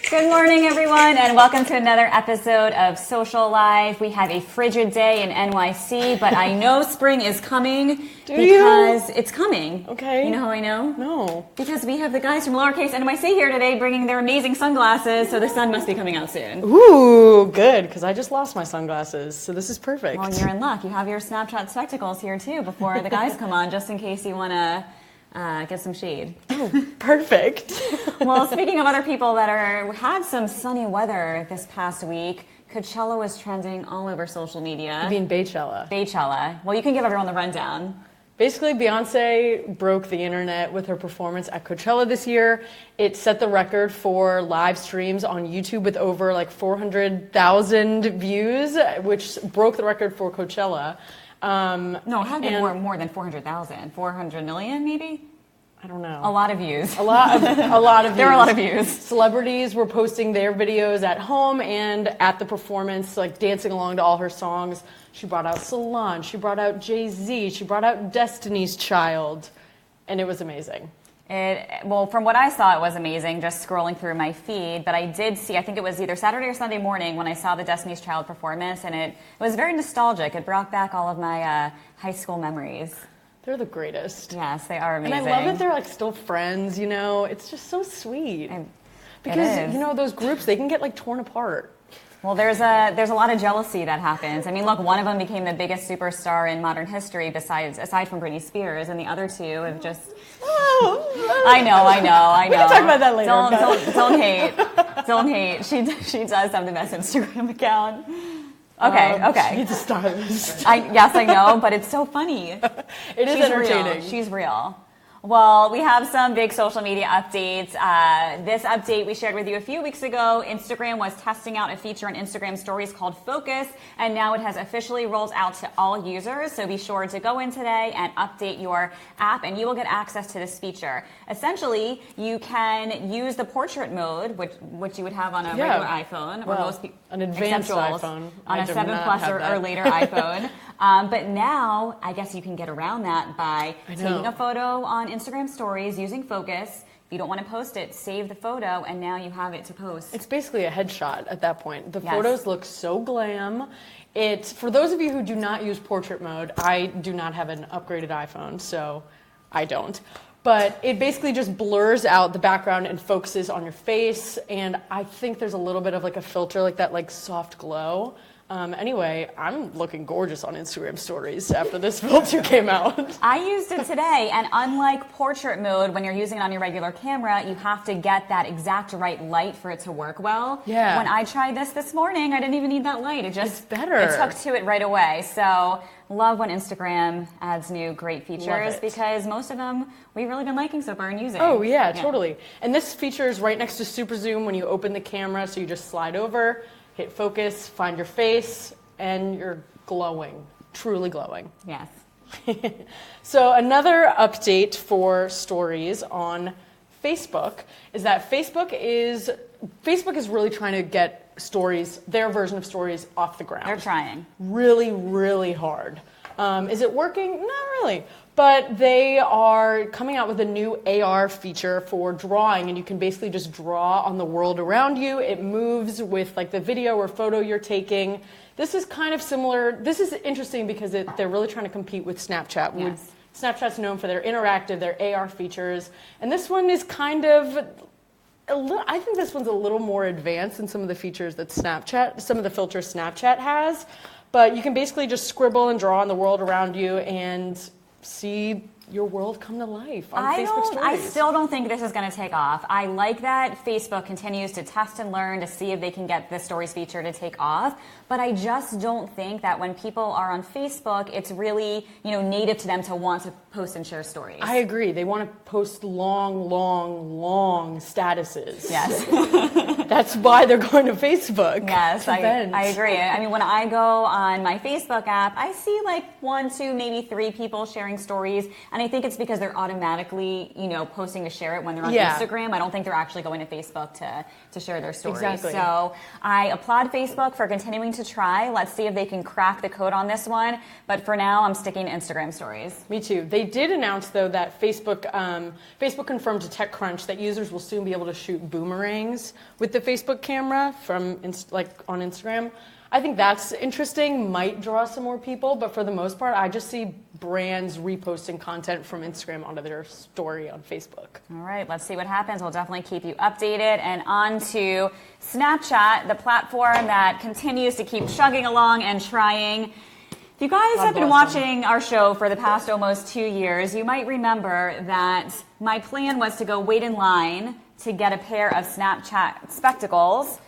Good morning, everyone, and welcome to another episode of SocialLIVE. We have a frigid day in NYC, but I know spring is coming because it's coming. Okay. You know how I know? No. Because we have the guys from Lowercase NYC here today bringing their amazing sunglasses, so the sun must be coming out soon. Ooh, good, because I just lost my sunglasses, so this is perfect. Well, you're in luck. You have your Snapchat spectacles here, too, before the guys come on, just in case you want to get some shade. Oh, perfect. Well, speaking of other people that had some sunny weather this past week, Coachella was trending all over social media. You mean Baychella? Baychella. Well, you can give everyone the rundown. Basically, Beyonce broke the internet with her performance at Coachella this year. It set the record for live streams on YouTube with over like 400,000 views, which broke the record for Coachella. No, it had been more than 400,000. 400 million, maybe? I don't know. A lot of views. A lot of views. There were a lot of views. Celebrities were posting their videos at home and at the performance, like dancing along to all her songs. She brought out Solange, she brought out Jay-Z, she brought out Destiny's Child, and it was amazing. Well, from what I saw, it was amazing, just scrolling through my feed. But I did see, I think it was either Saturday or Sunday morning when I saw the Destiny's Child performance, and it was very nostalgic. It brought back all of my high school memories. They're the greatest. Yes, they are amazing. And I love that they're like still friends, you know? It's just so sweet. Because, you know, those groups, they can get like torn apart. Well, there's a lot of jealousy that happens. I mean, look, one of them became the biggest superstar in modern history aside from Britney Spears, and the other two have just... Oh, I know. We can talk about that later. Don't hate. She does have the best Instagram account. Okay. She needs a stylist. Yes, I know, but it's so funny. It is entertaining. She's real. Well, we have some big social media updates. This update we shared with you a few weeks ago. Instagram was testing out a feature on Instagram Stories called Focus, and now it has officially rolled out to all users. So be sure to go in today and update your app, and you will get access to this feature. Essentially, you can use the portrait mode, which you would have on a regular iPhone, or most people, an advanced iPhone, on a 7 Plus or later iPhone. But now, I guess you can get around that by taking a photo on Instagram Stories using Focus. If you don't want to post it, save the photo, and now you have it to post. It's basically a headshot at that point. The photos look so glam. For those of you who do not use portrait mode, I do not have an upgraded iPhone, so I don't. But it basically just blurs out the background and focuses on your face, and I think there's a little bit of like a filter, like that like soft glow. Anyway, I'm looking gorgeous on Instagram Stories after this filter came out. I used it today, and unlike portrait mode, when you're using it on your regular camera, you have to get that exact right light for it to work well. Yeah. When I tried this morning, I didn't even need that light. It's better. It took to it right away. So love when Instagram adds new great features, because most of them we've really been liking so far and using. Oh, yeah, totally. And this feature is right next to Super Zoom when you open the camera, so you just slide over, hit focus, find your face, and you're glowing, truly glowing. Yes. So another update for Stories on Facebook is that Facebook is really trying to get Stories, their version of Stories, off the ground. They're trying. Really, really hard. Is it working? Not really. But they are coming out with a new AR feature for drawing, and you can basically just draw on the world around you. It moves with like the video or photo you're taking. This is kind of similar. This is interesting because they're really trying to compete with Snapchat. Yes. Snapchat's known for their interactive, their AR features, and this one is kind of I think this one's a little more advanced than some of the features that some of the filters Snapchat has. But you can basically just scribble and draw on the world around you and see your world come to life on Facebook Stories. I still don't think this is going to take off. I like that Facebook continues to test and learn to see if they can get the Stories feature to take off. But I just don't think that when people are on Facebook, it's really, native to them to want to post and share stories. I agree. They want to post long, long, long statuses. Yes. That's why they're going to Facebook. Yes, I agree. I mean, when I go on my Facebook app, I see like 1, 2, maybe 3 people sharing stories, and And I think it's because they're automatically, posting to share it when they're on Yeah. Instagram. I don't think they're actually going to Facebook to share their stories. Exactly. So I applaud Facebook for continuing to try. Let's see if they can crack the code on this one. But for now, I'm sticking to Instagram stories. Me too. They did announce, though, that Facebook confirmed to TechCrunch that users will soon be able to shoot boomerangs with the Facebook camera from on Instagram. I think that's interesting, might draw some more people, but for the most part, I just see brands reposting content from Instagram onto their story on Facebook. All right, let's see what happens. We'll definitely keep you updated. And on to Snapchat, the platform that continues to keep chugging along and trying. If you guys have been watching our show for the past almost 2 years, you might remember that my plan was to go wait in line to get a pair of Snapchat spectacles.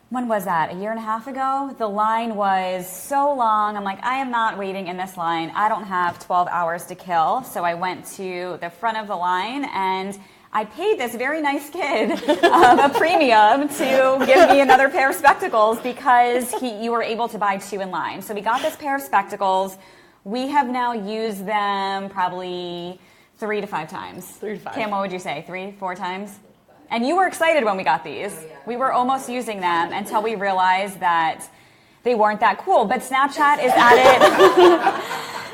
When was that? A year and a half ago? The line was so long. I'm like, I am not waiting in this line. I don't have 12 hours to kill. So I went to the front of the line and I paid this very nice kid a premium to give me another pair of spectacles because you were able to buy 2 in line. So we got this pair of spectacles. We have now used them probably 3 to 5 times. 3 to 5. Cam, what would you say? 3, 4 times? And you were excited when we got these. Oh, yeah. We were almost using them until we realized that they weren't that cool. But Snapchat is at it.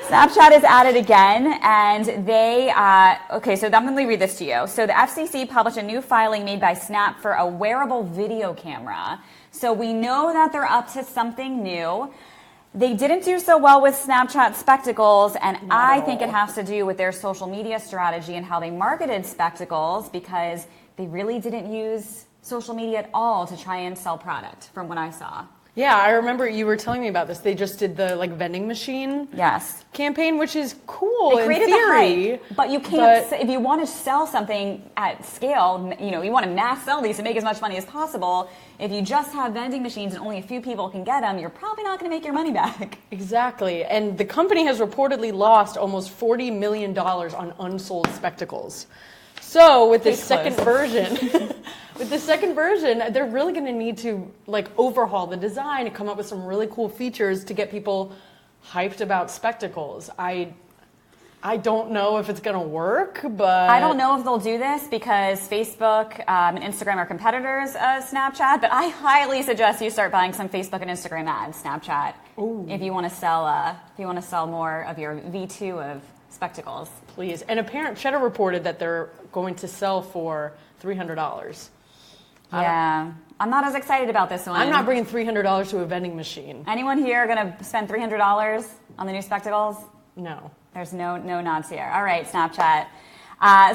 Snapchat is at it again, and they, so I'm going to read this to you. So the FCC published a new filing made by Snap for a wearable video camera. So we know that they're up to something new. They didn't do so well with Snapchat spectacles, and I think it has to do with their social media strategy and how they marketed spectacles, because they really didn't use social media at all to try and sell product, from what I saw. Yeah, I remember you were telling me about this. They just did the vending machine campaign, which is cool in theory. The hype, but you can't. If you want to sell something at scale, you want to mass sell these to make as much money as possible. If you just have vending machines and only a few people can get them, you're probably not going to make your money back. Exactly, and the company has reportedly lost almost $40 million on unsold spectacles. So with this second version, they're really going to need to overhaul the design and come up with some really cool features to get people hyped about spectacles. I don't know if it's going to work, but I don't know if they'll do this because Facebook and Instagram are competitors of Snapchat. But I highly suggest you start buying some Facebook and Instagram ads, Snapchat, if you want to sell more of your V2 of spectacles. Please. And apparent Cheddar reported that they're going to sell for $300. Yeah. I'm not as excited about this one. I'm not bringing $300 to a vending machine. Anyone here going to spend $300 on the new spectacles? No. There's no nods here. All right, Snapchat.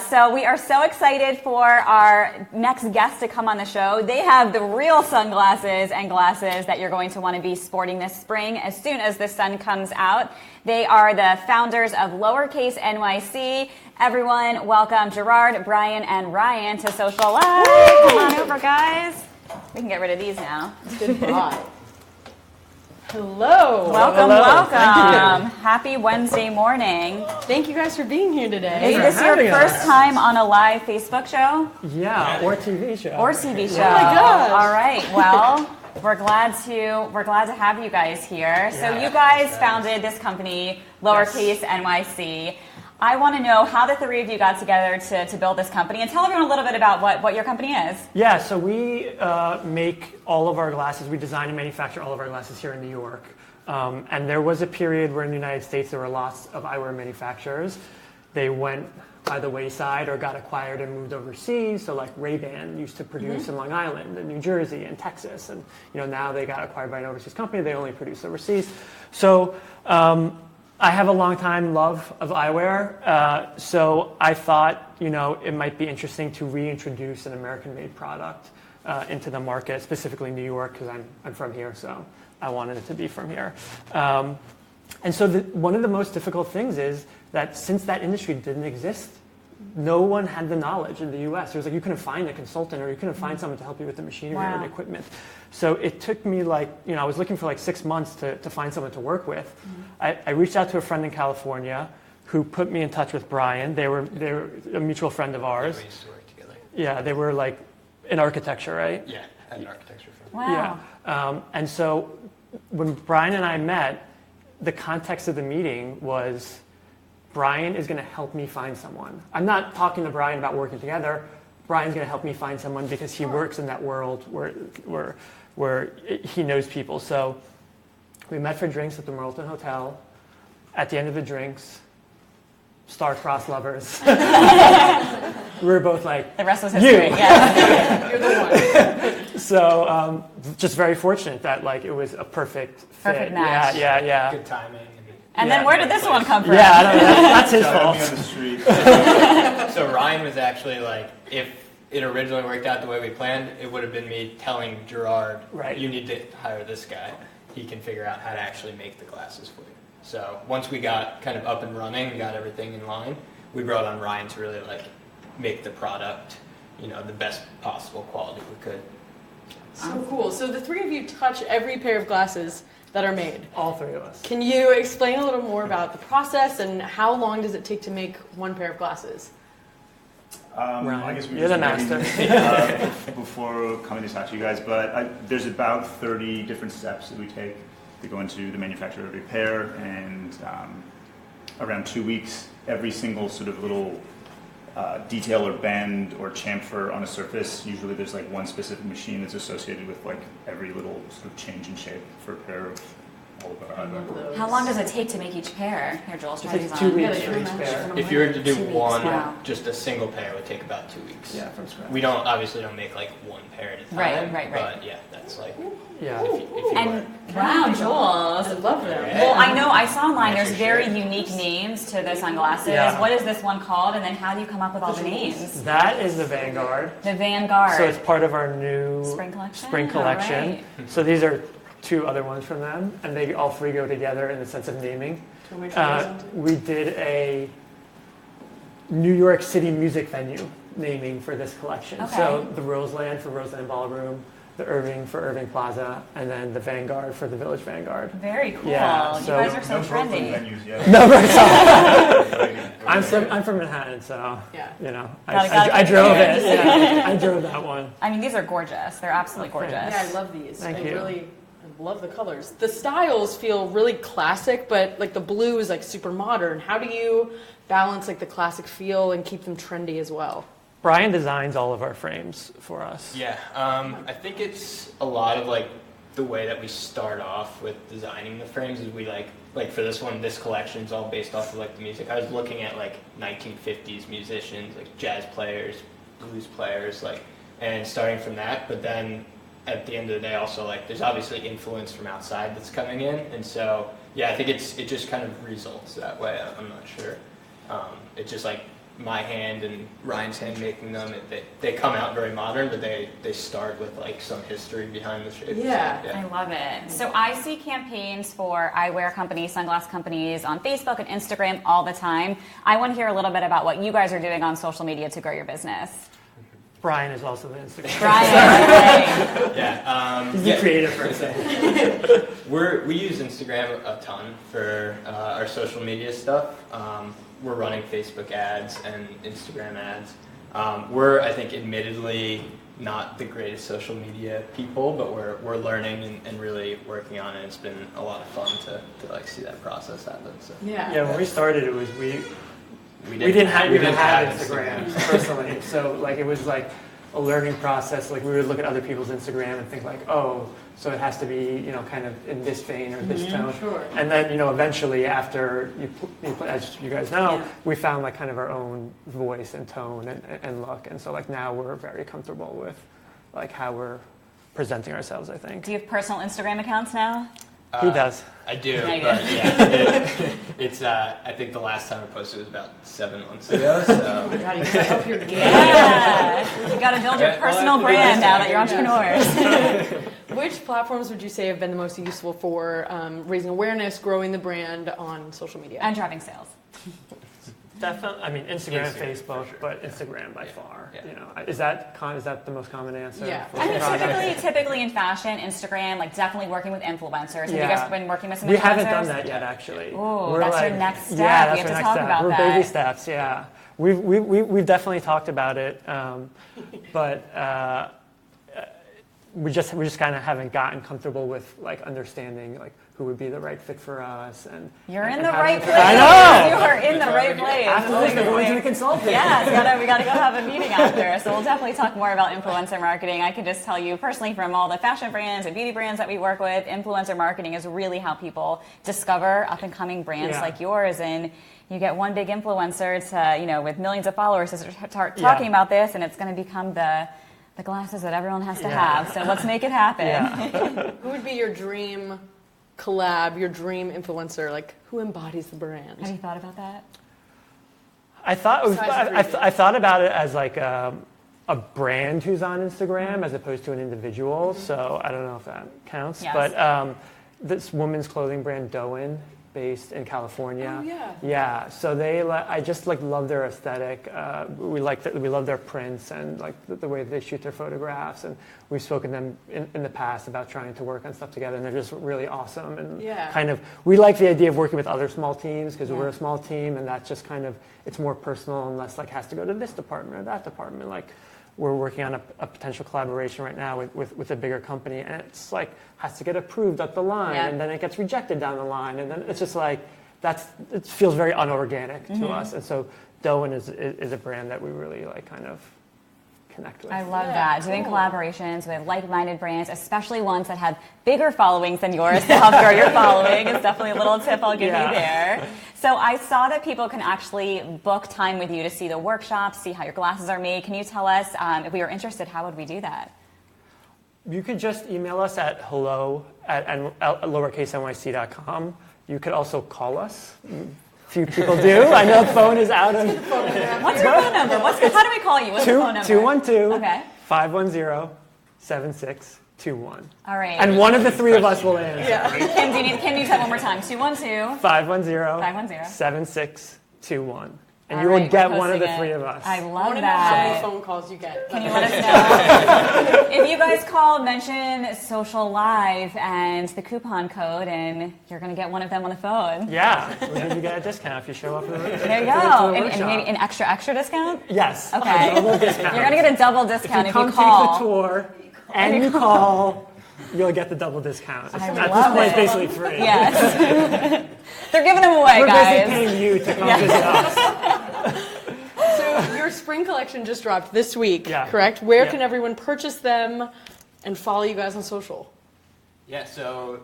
So we are so excited for our next guest to come on the show. They have the real sunglasses and glasses that you're going to want to be sporting this spring as soon as the sun comes out. They are the founders of Lowercase NYC. Everyone, welcome Gerard, Brian, and Ryan to Social Live. Come on over, guys. We can get rid of these now. Goodbye. Hello. Welcome. Happy Wednesday morning. Thank you guys for being here today. Is this your first time on a live Facebook show? Yeah, or TV show. Oh my gosh. All right. Well, we're glad to have you guys here. So you guys founded this company, Lowercase NYC. I want to know how the three of you got together to build this company, and tell everyone a little bit about what your company is. Yeah, so we make all of our glasses. We design and manufacture all of our glasses here in New York. And there was a period where in the United States there were lots of eyewear manufacturers. They went by the wayside or got acquired and moved overseas. So like Ray-Ban used to produce in Long Island and New Jersey and Texas. And now they got acquired by an overseas company. They only produce overseas. So I have a long time love of eyewear, so I thought, it might be interesting to reintroduce an American-made product into the market, specifically New York, because I'm from here, so I wanted it to be from here. And so one of the most difficult things is that since that industry didn't exist, no one had the knowledge in the U.S. It was like you couldn't find a consultant or you couldn't find someone to help you with the machinery or the equipment. So it took me I was looking for 6 months to find someone to work with. I reached out to a friend in California who put me in touch with Brian. They were a mutual friend of ours. Yeah, we used to work together. Yeah, they were in architecture, right? Yeah, at an architecture firm. Wow. Yeah. And so when Brian and I met, the context of the meeting was Brian is going to help me find someone. I'm not talking to Brian about working together. Brian's going to help me find someone because he works in that world where he knows people. So we met for drinks at the Merleton Hotel. At the end of the drinks, star-crossed lovers. We were both like, the rest was history. Yeah. You're the one. So just very fortunate that like it was a perfect fit. Match. Yeah. Good timing. And then where did this one come from? Yeah, I don't know. That's his Shot fault. me on the street. So Ryan was actually like, if it originally worked out the way we planned, it would have been me telling Gerard, Right. you need to hire this guy. He can figure out how to actually make the glasses for you. So once we got kind of up and running and got everything in line, we brought on Ryan to really like make the product, the best possible quality we could. So cool. So the three of you touch every pair of glasses that are made. All three of us. Can you explain a little more about the process and how long does it take to make one pair of glasses? I guess we You're the just master. before coming to talk to you guys, but there's about 30 different steps that we take to go into the manufacture of every pair, and around 2 weeks, every single sort of little detail or bend or chamfer on a surface. Usually there's like one specific machine that's associated with like every little sort of change in shape for a pair of all of our eyewear. How long does it take to make each pair? Here, Joel's trying It these takes on. 2 weeks Yeah, for they each don't pair. match. If you were to do 2 weeks, one, wow. just a single pair would take about 2 weeks. Yeah, from scratch. We obviously don't make like one pair at a time. Right. But yeah, that's like, Yeah. if you And were. wow, I Jules. love them. Well, I know I saw online Nice there's to very share. unique names to the sunglasses. Yeah. What is this one called? And then how do you come up with all the names? That is the Vanguard. The Vanguard. So it's part of our new Spring collection? All right. So these are 2 other ones from them, and they all 3 go together in the sense of naming. We did a New York City music venue naming for this collection. Okay. So the Roseland for Roseland Ballroom, the Irving for Irving Plaza, and then the Vanguard for the Village Vanguard. Very cool. Yeah, You so- guys are so No Brooklyn trendy. venues yet. No, I'm from Manhattan, so Yeah. Gotta I keep drove it. it. Yeah, I drove that one. I mean, these are gorgeous. They're absolutely Oh, gorgeous. thanks. Yeah, I love these. Thank I you. really love the colors. The styles feel really classic, but like the blue is like super modern. How do you balance like the classic feel and keep them trendy as well? Brian designs all of our frames for us. Yeah, I think it's a lot of like the way that we start off with designing the frames is we like for this one, this collection is all based off of like the music. I was looking at like 1950s musicians, like jazz players, blues players, and starting from that, but then at the end of the day also like there's obviously influence from outside that's coming in, and so yeah, I think it just kind of results that way. I'm not sure. It's just like my hand and Ryan's hand making them. They come out very modern, but they start with like some history behind the shape. Yeah. So, I love it. So I see campaigns for eyewear companies, sunglass companies on Facebook and Instagram all the time. I want to hear a little bit about what you guys are doing on social media to grow your business. Brian is also the Instagram. Brian, Yeah, He's the creative person. we use Instagram a ton for our social media stuff. We're running Facebook ads and Instagram ads. We're, I think, admittedly not the greatest social media people, but we're learning and really working on it. It's been a lot of fun to like see that process happen. So. Yeah, when we started, it was we didn't have Instagram personally, so like it was like a learning process. Like we would look at other people's Instagram and think like, oh, so it has to be kind of in this vein or this tone. Sure. And then eventually after as you guys know, we found like kind of our own voice and tone and look, and so like now we're very comfortable with like how we're presenting ourselves, I think. do you have personal Instagram accounts now? He does. I do, Yeah, you but do. yeah, it's. I think the last time I posted was about 7 months ago. So. God, you gotta up your game. Yeah, you got to build your Yeah, well, personal I have to do brand this. now that you're entrepreneurs. Which platforms would you say have been the most useful for raising awareness, growing the brand on social media? And driving sales. Definitely. I mean, Instagram, Instagram, Facebook, for sure. but Instagram by far. Yeah. Is that the most common answer? Yeah. for I mean, products? typically in fashion, Instagram, like definitely working with influencers. Have you Yeah. guys been working with some influencers? We haven't done that yet, actually. Ooh, We're that's your next step. Yeah, We that's have our to next talk step. about We're that. baby steps. Yeah, we've definitely talked about it, but we just kind of haven't gotten comfortable with like understanding like who would be the right fit for us. And You're in and the how to- right place. I know. You are in the right place. After this, we're going to the consulting. Yeah, we got to go have a meeting after. So we'll definitely talk more about influencer marketing. I can just tell you personally from all the fashion brands and beauty brands that we work with, influencer marketing is really how people discover up and coming brands like yours. And you get one big influencer to, with millions of followers to start talking about this, and it's going to become the glasses that everyone has to have. So let's make it happen. Yeah. Who would be your dream collab, your dream influencer? Like, who embodies the brand? Have you thought about that? I thought about it as like a brand who's on Instagram as opposed to an individual. So I don't know if that counts. Yes. But this women's clothing brand, Doan, based in California. Oh, yeah. Yeah. So I just love their aesthetic. We love their prints and like the way they shoot their photographs. And we've spoken to them in the past about trying to work on stuff together. And they're just really awesome. And we like the idea of working with other small teams because we're a small team, and that's just it's more personal and less like has to go to this department or that department. Like, we're working on a potential collaboration right now with a bigger company, and it's like has to get approved up the line, and then it gets rejected down the line, and then it's just like it feels very unorganic to us. And so Doan is a brand that we really kind of connect with. I love that. Doing collaborations with like-minded brands, especially ones that have bigger followings than yours to help grow your following is definitely a little tip I'll give you there. So I saw that people can actually book time with you to see the workshops, see how your glasses are made. Can you tell us, if we were interested, how would we do that? You could just email us at hello@lowercasenyc.com. You could also call us. Few people do. I know the phone is out of... What's your phone number? How do we call you? What's your phone number? 212-510-7621. All right. And one of the three of us will answer. Yeah. Can you tell one more time? 212 510-7621. And you will get one of the three of us. I love I want to know that. how many phone calls you get. Can you let us know? If you guys call, mention SocialLIVE and the coupon code, and you're going to get one of them on the phone. Yeah. We'll give you guys a discount if you show up for the There you go. And maybe an extra discount? Yes. Okay. A double discount. You're going to get a double discount if you come call. take the tour and you call, you'll get the double discount. At this point, it's basically free. Yes. They're giving them away, We're guys. basically paying you to come visit us. So your spring collection just dropped this week, correct? Where can everyone purchase them and follow you guys on social? Yeah, so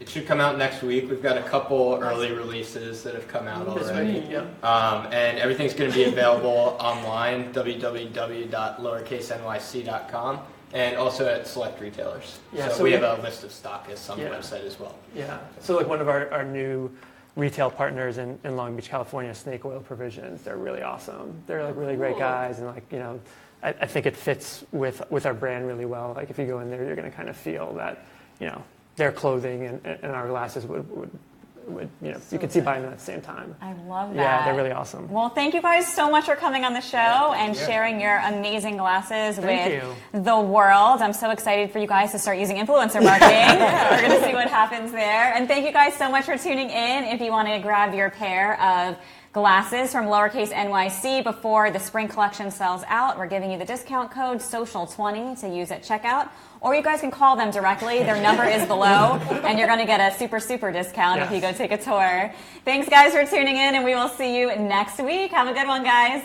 it should come out next week. We've got a couple early releases that have come out already. And everything's going to be available online, www.lowercasenyc.com, and also at select retailers. So we have a list of stockists on the website as well. Yeah, so like one of our new retail partners in Long Beach, California, Snake Oil Provisions. They're really awesome. They're like really great guys, and I think it fits with our brand really well. Like if you go in there, you're going to kind of feel that, their clothing and our glasses would you could see buying them at the same time. I love that. Yeah, they're really awesome. Well, thank you guys so much for coming on the show and sharing your amazing glasses with the world. I'm so excited for you guys to start using influencer marketing. We're going to see what happens there. And thank you guys so much for tuning in. If you want to grab your pair of glasses from Lowercase NYC before the spring collection sells out, we're giving you the discount code SOCIAL20 to use at checkout. Or you guys can call them directly. Their number is below, and you're going to get a super discount if you go take a tour. Thanks, guys, for tuning in, and we will see you next week. Have a good one, guys.